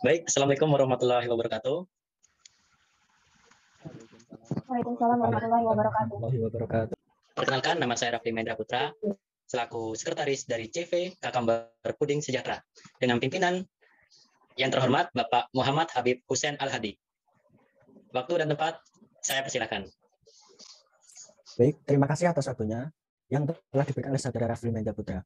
Baik, Assalamualaikum warahmatullahi wabarakatuh. Waalaikumsalam warahmatullahi wabarakatuh. Perkenalkan, nama saya Rafli Mendra Putra, selaku sekretaris dari CV Kakambar Puding Sejahtera, dengan pimpinan yang terhormat Bapak Muhammad Habib Hussein Al-Hadi. Waktu dan tempat, saya persilakan. Baik, terima kasih atas waktunya yang telah diberikan oleh saudara Rafli Mendra Putra.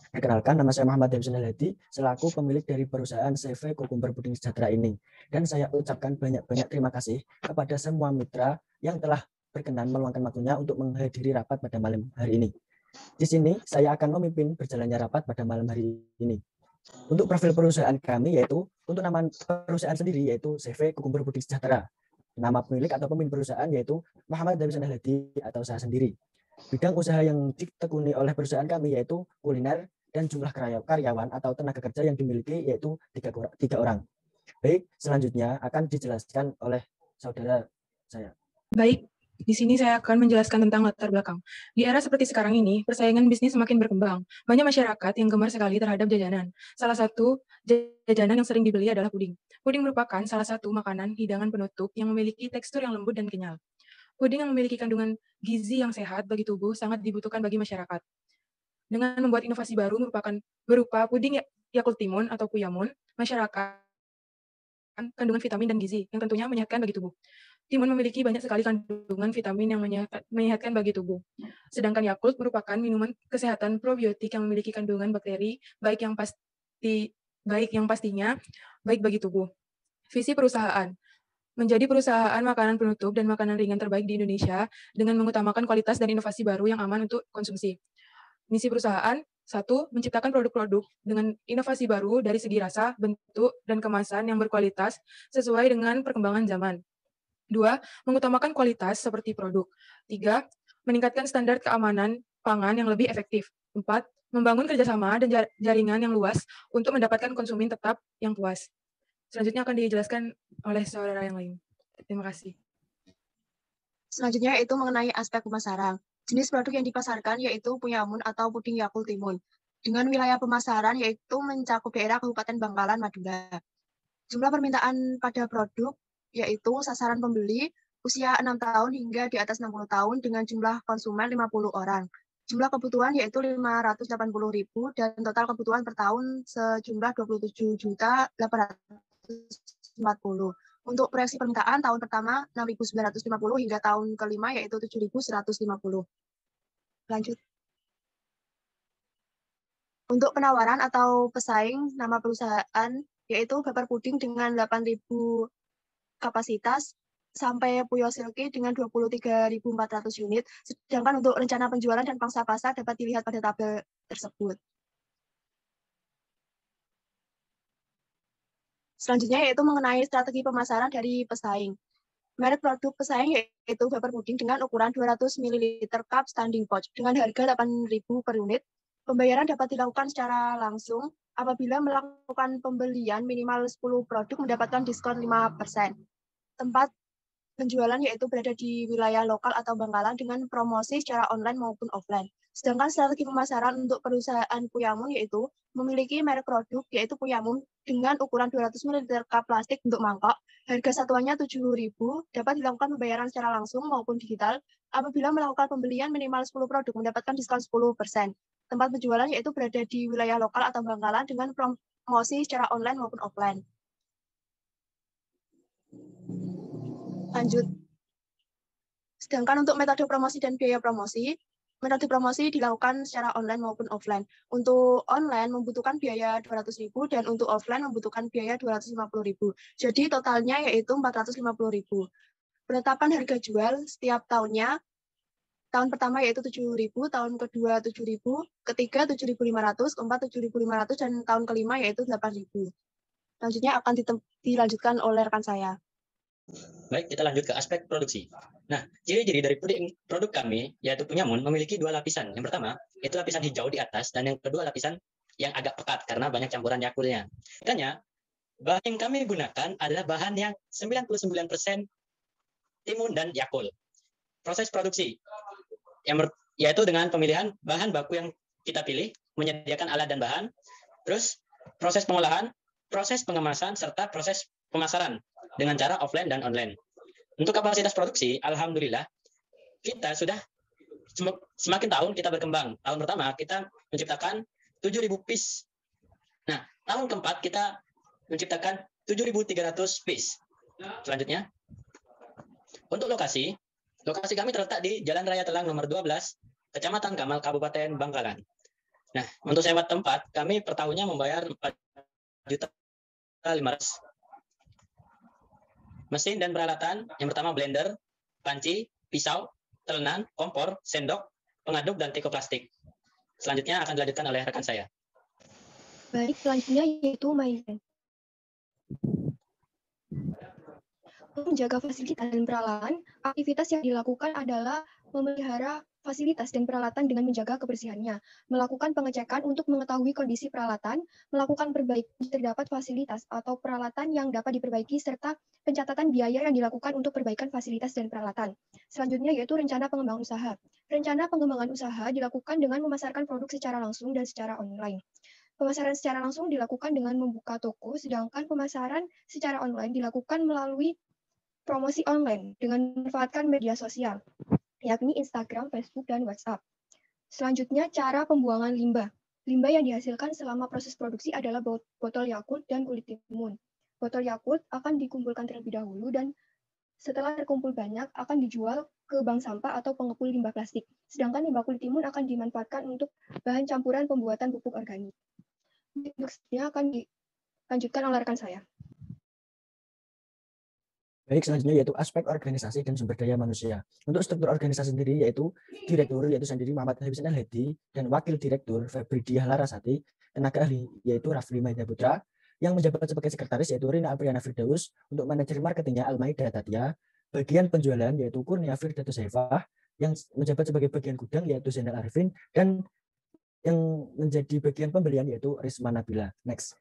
Perkenalkan, nama saya Muhammad Habib Hussein Al-Hadi, selaku pemilik dari perusahaan CV Kukumber Puding Sejahtera ini. Dan saya ucapkan banyak-banyak terima kasih kepada semua mitra yang telah berkenan meluangkan waktunya untuk menghadiri rapat pada malam hari ini. Di sini saya akan memimpin berjalannya rapat pada malam hari ini. Untuk profil perusahaan kami yaitu, untuk nama perusahaan sendiri yaitu CV Kukumber Puding Sejahtera. Nama pemilik atau pemimpin perusahaan yaitu Muhammad Habib Hussein Al-Hadi atau saya sendiri. Bidang usaha yang ditekuni oleh perusahaan kami yaitu kuliner, dan jumlah karyawan atau tenaga kerja yang dimiliki yaitu 3 orang. Baik, selanjutnya akan dijelaskan oleh saudara saya. Baik, di sini saya akan menjelaskan tentang latar belakang. Di era seperti sekarang ini, persaingan bisnis semakin berkembang. Banyak masyarakat yang gemar sekali terhadap jajanan. Salah satu jajanan yang sering dibeli adalah puding. Puding merupakan salah satu makanan hidangan penutup yang memiliki tekstur yang lembut dan kenyal. Puding yang memiliki kandungan gizi yang sehat bagi tubuh sangat dibutuhkan bagi masyarakat. Dengan membuat inovasi baru berupa puding Yakult Timun atau Puyamun, masyarakat kandungan vitamin dan gizi yang tentunya menyehatkan bagi tubuh. Timun memiliki banyak sekali kandungan vitamin yang menyehatkan bagi tubuh. Sedangkan Yakult merupakan minuman kesehatan probiotik yang memiliki kandungan bakteri baik yang pastinya baik bagi tubuh. Visi perusahaan menjadi perusahaan makanan penutup dan makanan ringan terbaik di Indonesia dengan mengutamakan kualitas dan inovasi baru yang aman untuk konsumsi. Misi perusahaan, 1. Menciptakan produk-produk dengan inovasi baru dari segi rasa, bentuk, dan kemasan yang berkualitas sesuai dengan perkembangan zaman. 2. Mengutamakan kualitas seperti produk. 3. Meningkatkan standar keamanan pangan yang lebih efektif. 4. Membangun kerjasama dan jaringan yang luas untuk mendapatkan konsumen tetap yang puas. Selanjutnya akan dijelaskan oleh saudara yang lain. Terima kasih. Selanjutnya yaitu mengenai aspek pemasaran. Jenis produk yang dipasarkan yaitu Puyamun atau puding Yakult Timun. Dengan wilayah pemasaran yaitu mencakup daerah Kabupaten Bangkalan, Madura. Jumlah permintaan pada produk yaitu sasaran pembeli usia 6 tahun hingga di atas 60 tahun dengan jumlah konsumen 50 orang. Jumlah kebutuhan yaitu 580.000 dan total kebutuhan per tahun sejumlah 27.840. Untuk proyeksi permintaan tahun pertama 6.950 hingga tahun kelima yaitu 7.150. Lanjut. Untuk penawaran atau pesaing nama perusahaan yaitu Baper Puding dengan 8.000 kapasitas sampai Puyo Silky dengan 23.400 unit. Sedangkan untuk rencana penjualan dan pangsa pasar dapat dilihat pada tabel tersebut. Selanjutnya yaitu mengenai strategi pemasaran dari pesaing. Merek produk pesaing yaitu Baper Puding dengan ukuran 200 ml cup standing pouch dengan harga 8.000 per unit. Pembayaran dapat dilakukan secara langsung apabila melakukan pembelian minimal 10 produk mendapatkan diskon 5%. Tempat penjualan yaitu berada di wilayah lokal atau Bangkalan dengan promosi secara online maupun offline. Sedangkan strategi pemasaran untuk perusahaan Puyamun yaitu memiliki merek produk yaitu Puyamun dengan ukuran 200 ml cup plastik untuk mangkok. Harga satuannya 7.000, dapat dilakukan pembayaran secara langsung maupun digital. Apabila melakukan pembelian minimal 10 produk mendapatkan diskon 10%. Tempat penjualan yaitu berada di wilayah lokal atau Bangkalan dengan promosi secara online maupun offline. Lanjut. Sedangkan untuk metode promosi dan biaya promosi, metode promosi dilakukan secara online maupun offline. Untuk online membutuhkan biaya 200.000 dan untuk offline membutuhkan biaya 250.000. Jadi totalnya yaitu 450.000. Penetapan harga jual setiap tahunnya, tahun pertama yaitu 7.000, tahun kedua 7.000, ketiga 7.500, keempat 7.500, dan tahun kelima yaitu 8.000. Selanjutnya akan dilanjutkan oleh rekan saya. Baik, kita lanjut ke aspek produksi. Nah, ciri-ciri dari produk kami, yaitu Puyamun, memiliki 2 lapisan. Yang pertama, itu lapisan hijau di atas, dan yang kedua lapisan yang agak pekat, karena banyak campuran Yakultnya. Makanya, bahan yang kami gunakan adalah bahan yang 99% timun dan Yakult. Proses produksi, yaitu dengan pemilihan bahan baku yang kita pilih, menyediakan alat dan bahan, terus proses pengolahan, proses pengemasan serta proses pemasaran dengan cara offline dan online. Untuk kapasitas produksi, alhamdulillah kita sudah semakin tahun kita berkembang. Tahun pertama kita menciptakan 7.000 piece. Nah, tahun keempat kita menciptakan 7.300 piece. Selanjutnya, untuk lokasi kami terletak di Jalan Raya Telang nomor 12, Kecamatan Kamal, Kabupaten Bangkalan. Nah, untuk sewa tempat, kami per tahunnya membayar 4.500.000. Mesin dan peralatan, yang pertama blender, panci, pisau, telenan, kompor, sendok, pengaduk, dan teko plastik. Selanjutnya akan dilanjutkan oleh rekan saya. Baik, selanjutnya yaitu maintenance. Untuk menjaga fasilitas dan peralatan, aktivitas yang dilakukan adalah memelihara fasilitas dan peralatan dengan menjaga kebersihannya, melakukan pengecekan untuk mengetahui kondisi peralatan, melakukan perbaikan terdapat fasilitas atau peralatan yang dapat diperbaiki, serta pencatatan biaya yang dilakukan untuk perbaikan fasilitas dan peralatan. Selanjutnya yaitu rencana pengembangan usaha. Rencana pengembangan usaha dilakukan dengan memasarkan produk secara langsung dan secara online. Pemasaran secara langsung dilakukan dengan membuka toko, sedangkan pemasaran secara online dilakukan melalui promosi online dengan memanfaatkan media sosial, yakni Instagram, Facebook, dan WhatsApp. Selanjutnya, cara pembuangan limbah. Limbah yang dihasilkan selama proses produksi adalah botol Yakult dan kulit timun. Botol Yakult akan dikumpulkan terlebih dahulu dan setelah terkumpul banyak akan dijual ke bank sampah atau pengepul limbah plastik. Sedangkan limbah kulit timun akan dimanfaatkan untuk bahan campuran pembuatan pupuk organik. Selanjutnya akan dilanjutkan oleh rekan saya. Baik, selanjutnya yaitu aspek organisasi dan sumber daya manusia. Untuk struktur organisasi sendiri yaitu direktur yaitu sendiri Muhammad Hussein Al-Hadi dan wakil direktur Febri Diah Larasati, tenaga ahli yaitu Rafli Maida Putra, yang menjabat sebagai sekretaris yaitu Rina Apriana Firdaus, untuk manajer marketingnya Almaida Tatia, bagian penjualan yaitu Kurnia Firdatus Saifah, yang menjabat sebagai bagian gudang yaitu Zainal Arifin, dan yang menjadi bagian pembelian yaitu Risma Nabila. Next.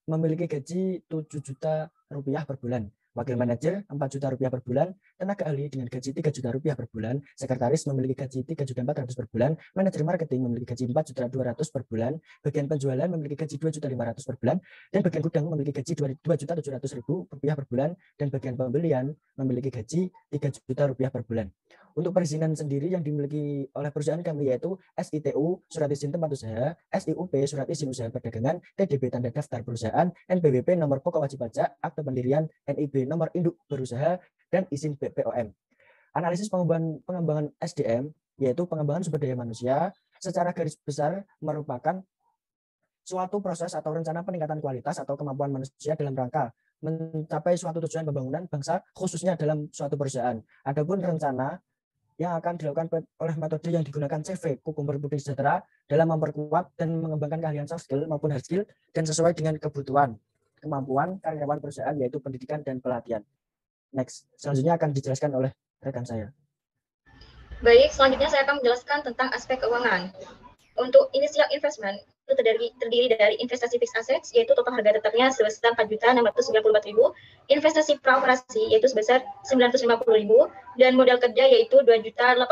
Memiliki gaji 7 juta rupiah per bulan, wakil manajer 4 juta rupiah per bulan, tenaga ahli dengan gaji 3 juta rupiah per bulan, sekretaris memiliki gaji 3.400.000 per bulan, manajer marketing memiliki gaji 4.200.000 per bulan, bagian penjualan memiliki gaji 2.500.000 per bulan, dan bagian gudang memiliki gaji 2.700.000 rupiah per bulan, dan bagian pembelian memiliki gaji 3 juta rupiah per bulan. Untuk perizinan sendiri yang dimiliki oleh perusahaan kami yaitu SITU, Surat Izin Tempat Usaha, SIUP, Surat Izin Usaha Perdagangan, TDB Tanda Daftar Perusahaan, NPWP Nomor Pokok Wajib Pajak, Akte Pendirian, NIB Nomor Induk Berusaha, dan izin BPOM. Analisis pengembangan SDM yaitu pengembangan sumber daya manusia secara garis besar merupakan suatu proses atau rencana peningkatan kualitas atau kemampuan manusia dalam rangka mencapai suatu tujuan pembangunan bangsa khususnya dalam suatu perusahaan. Adapun rencana yang akan dilakukan oleh metode yang digunakan CV Kukumber Putih Sejahtera dalam memperkuat dan mengembangkan keahlian soft skill maupun hard skill dan sesuai dengan kebutuhan kemampuan karyawan perusahaan yaitu pendidikan dan pelatihan. Next, selanjutnya akan dijelaskan oleh rekan saya. Baik, selanjutnya saya akan menjelaskan tentang aspek keuangan. Untuk initial investment itu terdiri dari investasi fixed assets yaitu total harga tetapnya sebesar 4.694.000, investasi praoperasi yaitu sebesar 950.000, dan modal kerja yaitu 2.080.000,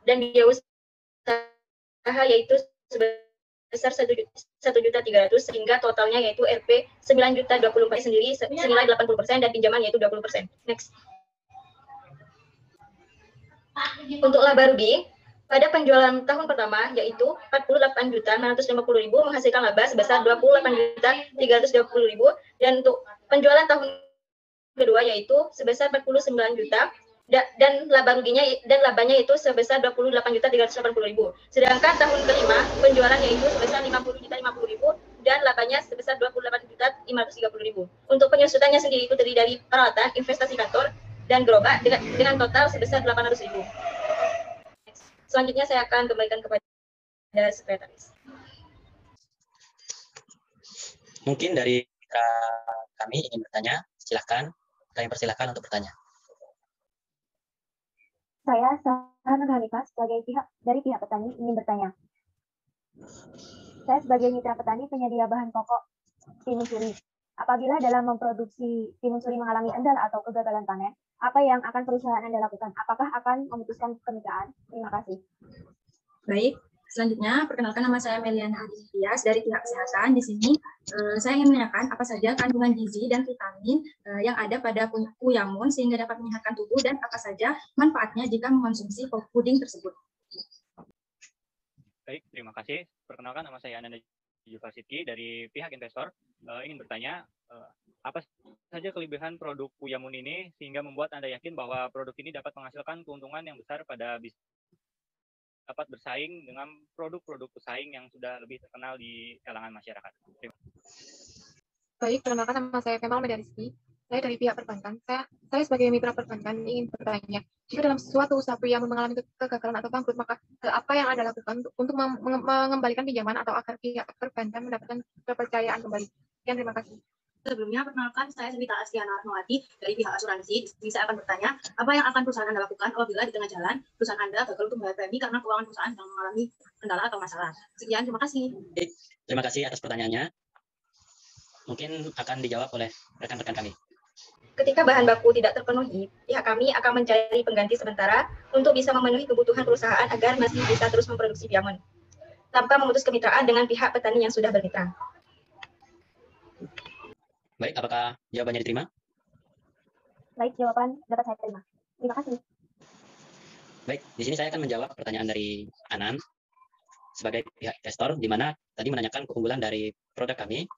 dan biaya usaha yaitu sebesar 1.300.000 sehingga totalnya yaitu Rp 9.024.000 sendiri senilai 80% dan pinjaman yaitu 20%. Next. Untuk laba rugi pada penjualan tahun pertama yaitu 48.950.000 menghasilkan laba sebesar 28.320.000, dan untuk penjualan tahun kedua yaitu sebesar 49 juta dan labanya itu sebesar 28.380.000. Sedangkan tahun kelima penjualan yaitu sebesar 50.050.000 dan labanya sebesar 28.530.000. Untuk penyusutannya sendiri itu terdiri dari peralatan, investasi kantor, dan gerobak dengan total sebesar 800.000. Selanjutnya saya akan kembalikan kepada sekretaris. Mungkin dari kami ingin bertanya, silakan. Kami persilakan untuk bertanya. Saya Sarah Hanifah sebagai dari pihak petani ingin bertanya. Saya sebagai mitra petani penyedia bahan pokok timun suri. Apabila dalam memproduksi timun suri mengalami endal atau kegagalan panen, apa yang akan perusahaan Anda lakukan? Apakah akan memutuskan kemitraan? Terima kasih. Baik, Selanjutnya, perkenalkan nama saya Meliana Adistias dari pihak kesehatan. Di sini saya ingin menanyakan apa saja kandungan gizi dan vitamin yang ada pada Puyamun sehingga dapat menyehatkan tubuh dan apa saja manfaatnya jika mengkonsumsi puding tersebut. Baik, terima kasih. Perkenalkan nama saya Ananda Yufasiti dari pihak investor. Ingin bertanya, apa saja kelebihan produk Puyamun ini sehingga membuat Anda yakin bahwa produk ini dapat menghasilkan keuntungan yang besar pada bisnis, dapat bersaing dengan produk-produk pesaing yang sudah lebih terkenal di kalangan masyarakat. Baik, perkenalkan nama saya Kemal Medariski. Saya dari pihak perbankan. Saya sebagai mitra perbankan ingin bertanya, jika dalam suatu usaha yang mengalami kegagalan atau bangkrut, maka apa yang Anda lakukan untuk mengembalikan pinjaman atau agar pihak perbankan mendapatkan kepercayaan kembali? Sekian, terima kasih. Sebelumnya, perkenalkan saya Sevita Astiana Arnoati dari pihak asuransi. Saya akan bertanya, apa yang akan perusahaan Anda lakukan apabila di tengah jalan perusahaan Anda gagal untuk membayar premi karena keuangan perusahaan sedang mengalami kendala atau masalah? Sekian, terima kasih. Terima kasih atas pertanyaannya. Mungkin akan dijawab oleh rekan-rekan kami. Ketika bahan baku tidak terpenuhi, pihak kami akan mencari pengganti sementara untuk bisa memenuhi kebutuhan perusahaan agar masih bisa terus memproduksi Puyamun, tanpa memutus kemitraan dengan pihak petani yang sudah bermitra. Baik, apakah jawabannya diterima? Baik, jawaban dapat saya terima. Terima kasih. Baik, di sini saya akan menjawab pertanyaan dari Anan sebagai pihak investor, di mana tadi menanyakan keunggulan dari produk kami.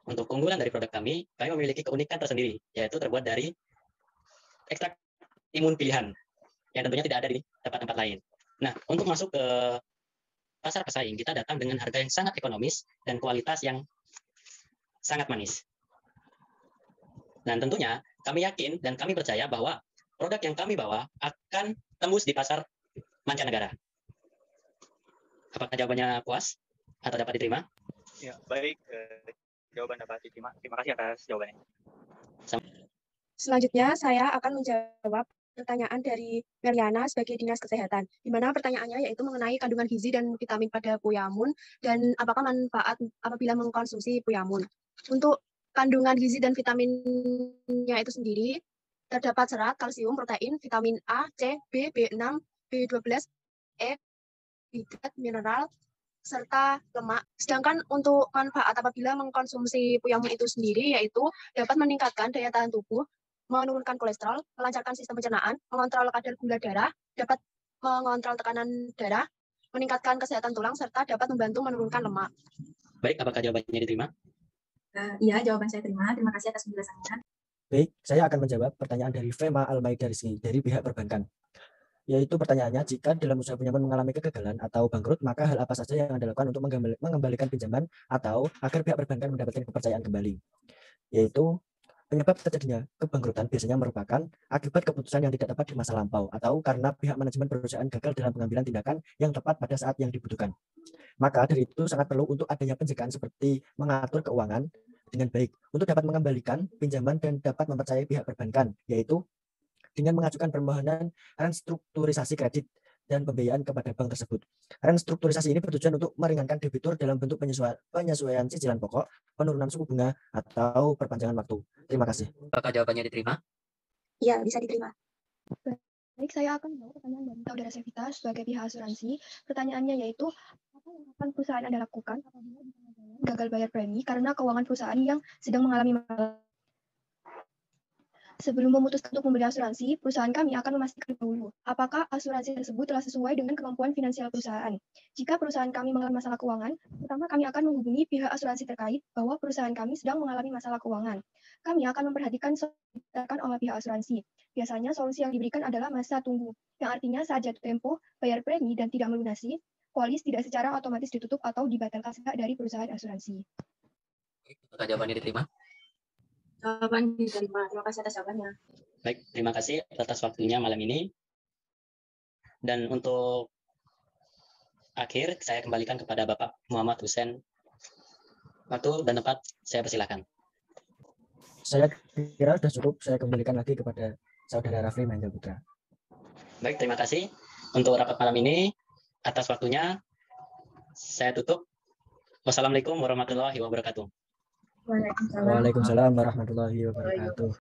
Untuk keunggulan dari produk kami memiliki keunikan tersendiri, yaitu terbuat dari ekstrak timun pilihan, yang tentunya tidak ada di tempat-tempat lain. Nah, untuk masuk ke pasar pesaing, kita datang dengan harga yang sangat ekonomis dan kualitas yang sangat manis. Dan tentunya kami yakin dan kami percaya bahwa produk yang kami bawa akan tembus di pasar mancanegara. Apakah jawabannya puas atau dapat diterima? Ya, baik. Jawaban dapat diterima. Terima kasih atas jawabannya. Selanjutnya, saya akan menjawab pertanyaan dari Meliana sebagai Dinas Kesehatan, di mana pertanyaannya yaitu mengenai kandungan gizi dan vitamin pada Puyamun dan apakah manfaat apabila mengkonsumsi Puyamun. Untuk kandungan gizi dan vitaminnya itu sendiri, terdapat serat, kalsium, protein, vitamin A, C, B, B6, B12, E, hidrat, mineral, serta lemak. Sedangkan untuk manfaat apabila mengkonsumsi Puyamun itu sendiri, yaitu dapat meningkatkan daya tahan tubuh, menurunkan kolesterol, melancarkan sistem pencernaan, mengontrol kadar gula darah, dapat mengontrol tekanan darah, meningkatkan kesehatan tulang, serta dapat membantu menurunkan lemak. Baik, apakah jawabannya diterima? Iya, jawaban saya terima. Terima kasih atas penjelasannya. Baik, saya akan menjawab pertanyaan dari Fema Almaidarisi dari pihak perbankan. Yaitu pertanyaannya, jika dalam usaha Puyamun mengalami kegagalan atau bangkrut, maka hal apa saja yang Anda lakukan untuk mengembalikan pinjaman atau agar pihak perbankan mendapatkan kepercayaan kembali? Yaitu penyebab terjadinya kebangkrutan biasanya merupakan akibat keputusan yang tidak tepat di masa lampau atau karena pihak manajemen perusahaan gagal dalam pengambilan tindakan yang tepat pada saat yang dibutuhkan. Maka dari itu sangat perlu untuk adanya pencegahan seperti mengatur keuangan dengan baik untuk dapat mengembalikan pinjaman dan dapat mempercayai pihak perbankan, yaitu dengan mengajukan permohonan restrukturisasi kredit dan pembiayaan kepada bank tersebut. Restrukturisasi ini bertujuan untuk meringankan debitur dalam bentuk penyesuaian cicilan pokok, penurunan suku bunga, atau perpanjangan waktu. Terima kasih. Apakah jawabannya diterima? Iya, bisa diterima. Baik, saya akan menjawab pertanyaan dari saudara Sevita sebagai pihak asuransi. Pertanyaannya yaitu, apa yang akan perusahaan Anda lakukan apabila gagal bayar premi karena keuangan perusahaan yang sedang mengalami masalah? Sebelum memutuskan untuk membeli asuransi, perusahaan kami akan memastikan dulu apakah asuransi tersebut telah sesuai dengan kemampuan finansial perusahaan. Jika perusahaan kami mengalami masalah keuangan, pertama kami akan menghubungi pihak asuransi terkait bahwa perusahaan kami sedang mengalami masalah keuangan. Kami akan memperhatikan solusi yang diberikan oleh pihak asuransi. Biasanya solusi yang diberikan adalah masa tunggu, yang artinya saat jatuh tempo, bayar premi dan tidak melunasi, polis tidak secara otomatis ditutup atau dibatalkan dari perusahaan asuransi. Apakah jawabannya diterima? Jawaban diterima. Terima kasih atas jawabannya. Baik, terima kasih atas waktunya malam ini. Dan untuk akhir, saya kembalikan kepada Bapak Muhammad Hussein. Waktu dan tempat saya persilakan. Saya kira sudah cukup, saya kembalikan lagi kepada Saudara Rafli Mahendra. Baik, terima kasih untuk rapat malam ini. Atas waktunya, saya tutup. Wassalamualaikum warahmatullahi wabarakatuh. Waalaikumsalam warahmatullahi wabarakatuh.